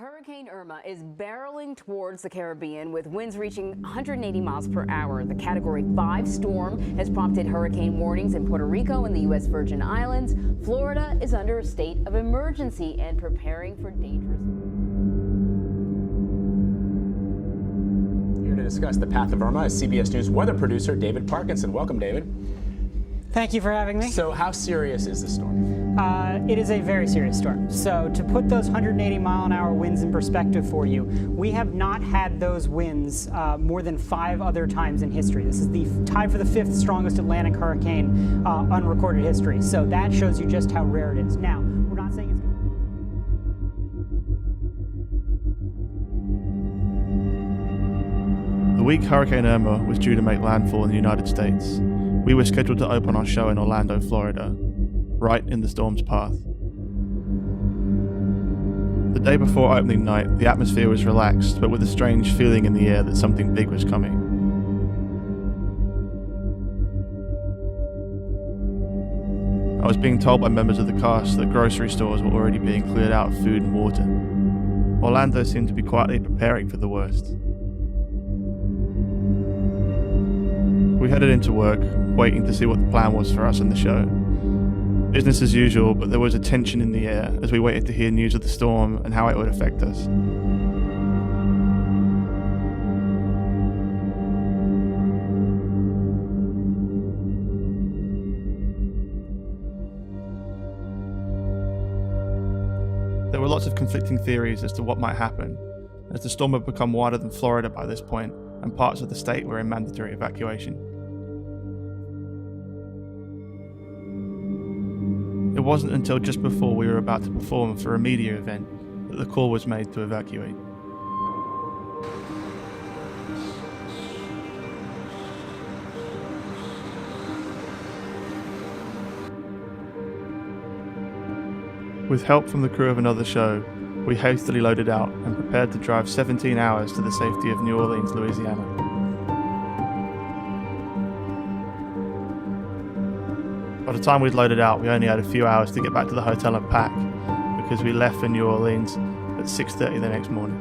Hurricane Irma is barreling towards the Caribbean with winds reaching 180 miles per hour. The Category 5 storm has prompted hurricane warnings in Puerto Rico and the U.S. Virgin Islands. Florida is under a state of emergency and preparing for dangerous. Here to discuss the path of Irma is CBS News weather producer David Parkinson. Welcome, David. Thank you for having me. So how serious is the storm? It is a very serious storm. So to put those 180-mile-an-hour winds in perspective for you, we have not had those winds more than 5 other times in history. This is the tied for the 5th strongest Atlantic hurricane on recorded history. So that shows you just how rare it is. Now, we're not saying it's The week Hurricane Irma was due to make landfall in the United States, we were scheduled to open our show in Orlando, Florida, right in the storm's path. The day before opening night, the atmosphere was relaxed, but with a strange feeling in the air that something big was coming. I was being told by members of the cast that grocery stores were already being cleared out of food and water. Orlando seemed to be quietly preparing for the worst. We headed into work, waiting to see what the plan was for us and the show. Business as usual, but there was a tension in the air as we waited to hear news of the storm and how it would affect us. There were lots of conflicting theories as to what might happen, as the storm had become wider than Florida by this point, and parts of the state were in mandatory evacuation. It wasn't until just before we were about to perform for a media event that the call was made to evacuate. With help from the crew of another show, we hastily loaded out and prepared to drive 17 hours to the safety of New Orleans, Louisiana. By the time we'd loaded out, we only had a few hours to get back to the hotel and pack, because we left for New Orleans at 6:30 the next morning.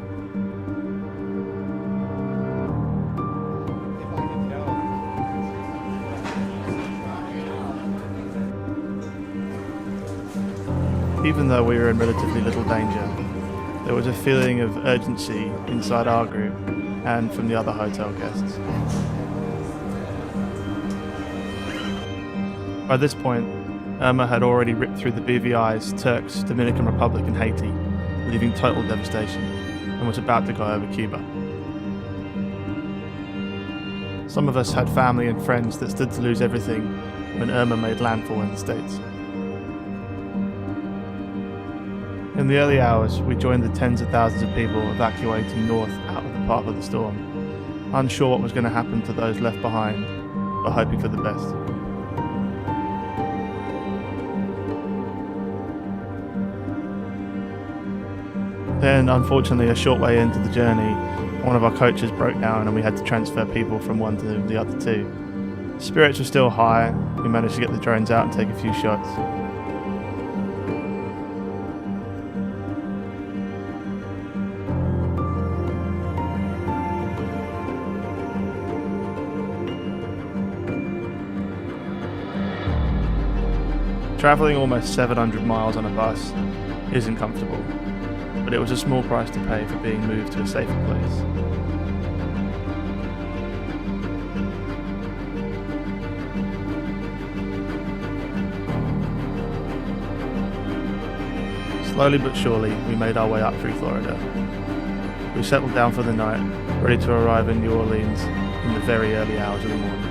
Even though we were in relatively little danger, there was a feeling of urgency inside our group and from the other hotel guests. By this point, Irma had already ripped through the BVI's Turks, Dominican Republic and Haiti, leaving total devastation, and was about to go over Cuba. Some of us had family and friends that stood to lose everything when Irma made landfall in the States. In the early hours, we joined the tens of thousands of people evacuating north out of the path of the storm, unsure what was going to happen to those left behind, but hoping for the best. Then, unfortunately, a short way into the journey, one of our coaches broke down and we had to transfer people from one to the other two. Spirits were still high. We managed to get the drones out and take a few shots. Travelling almost 700 miles on a bus isn't comfortable, but it was a small price to pay for being moved to a safer place. Slowly but surely, we made our way up through Florida. We settled down for the night, ready to arrive in New Orleans in the very early hours of the morning.